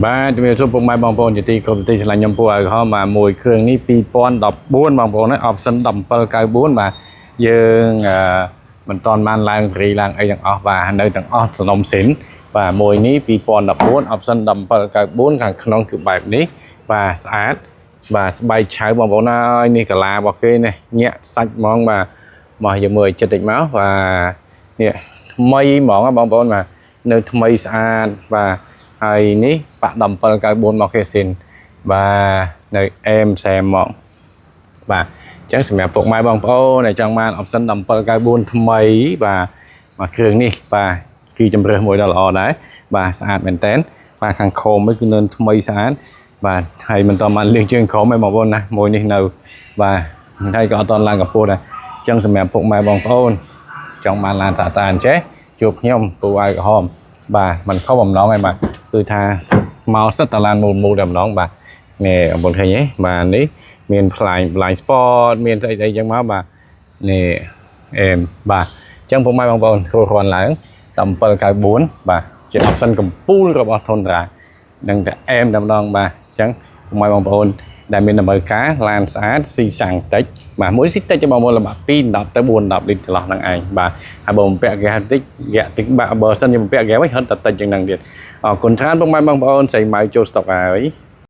បាទជំរាបសួរពុកម៉ែបងប្អូនជាទីគោរពទីស្រឡាញ់ខ្ញុំពូឲ្យហោមកមួយគ្រឿងនេះ2014បងប្អូនណា option 1794បាទយើងមិនតាន់បានឡើងសេរីឡើងអីទាំងអស់បាទនៅទាំងអស់សំណុំសិនបាទមួយនេះ2014 option 1794ខាងក្នុងគឺបែបនេះបាទស្អាតបាទស្បែកឆៅបងប្អូនហើយនេះកាឡារបស់គេនេះញាក់សាច់ហ្មងបាទមកយើងមើលចិត្តតិចមកបាទនេះថ្មីហ្មងបងប្អូនបាទនៅថ្មីស្អាតបាទហើយនេះបាក់1794មកគេសិនបាទនៅអេមសែមមកបាទអញ្ចឹងសម្រាប់ពុកម៉ែបងប្អូនដែលចង់បាន option 1794ថ្មីបាទមកគ្រឿងនេះបាទគឺជំរើសមួយដ៏ល្អដែរបាទស្អាតមែនតើបាទខាងខមគឺនៅថ្មីស្អាតបាទហើយមិនតបានលៀងជើងក្រោមឯងបងប្អូនណាមួយនេះនៅបាទហើយក៏អត់តឡើងកម្ពស់ដែរអញ្ចឹងសម្រាប់ពុកម៉ែបងប្អូនចង់បានឡានសាតាអញ្ចេះជួបខ្ញុំពូឲ្យក្រហមបាទមិនខុសបំណងឯងបាទគឺថាមកសិតតាឡានមូលតែម្ដងបាទនេះបងប្អូនឃើញទេបាទនេះមានផ្លាយ blind spot មានស្អីអីចឹងមកបាទនេះអេមបាទអញ្ចឹងពុកម៉ែបងប្អូនគ្រាន់ឡើង1794បាទជា option កំពូលរបស់ Tundra នឹងតែអេមតែម្ដងបាទអញ្ចឹងពុកម៉ែបងប្អូនដែលមានតម្រូវការឡានស្អាតស៊ីសាំងតិចបាទមួយស៊ីតិចបងប្អូនល្បាក់210ទៅ410លីត្រចន្លោះហ្នឹងឯងបាទហើយបើបំពាក់ហ្គាសតិចហ្គាសតិចបើសិនជាបំពាក់ហ្គាសវិញហត់តែតិចជាងហ្នឹងទៀតអរគុណច្រើនពុកម៉ែបងប្អូនស្រីម៉ៅចូលស្តុកហើយ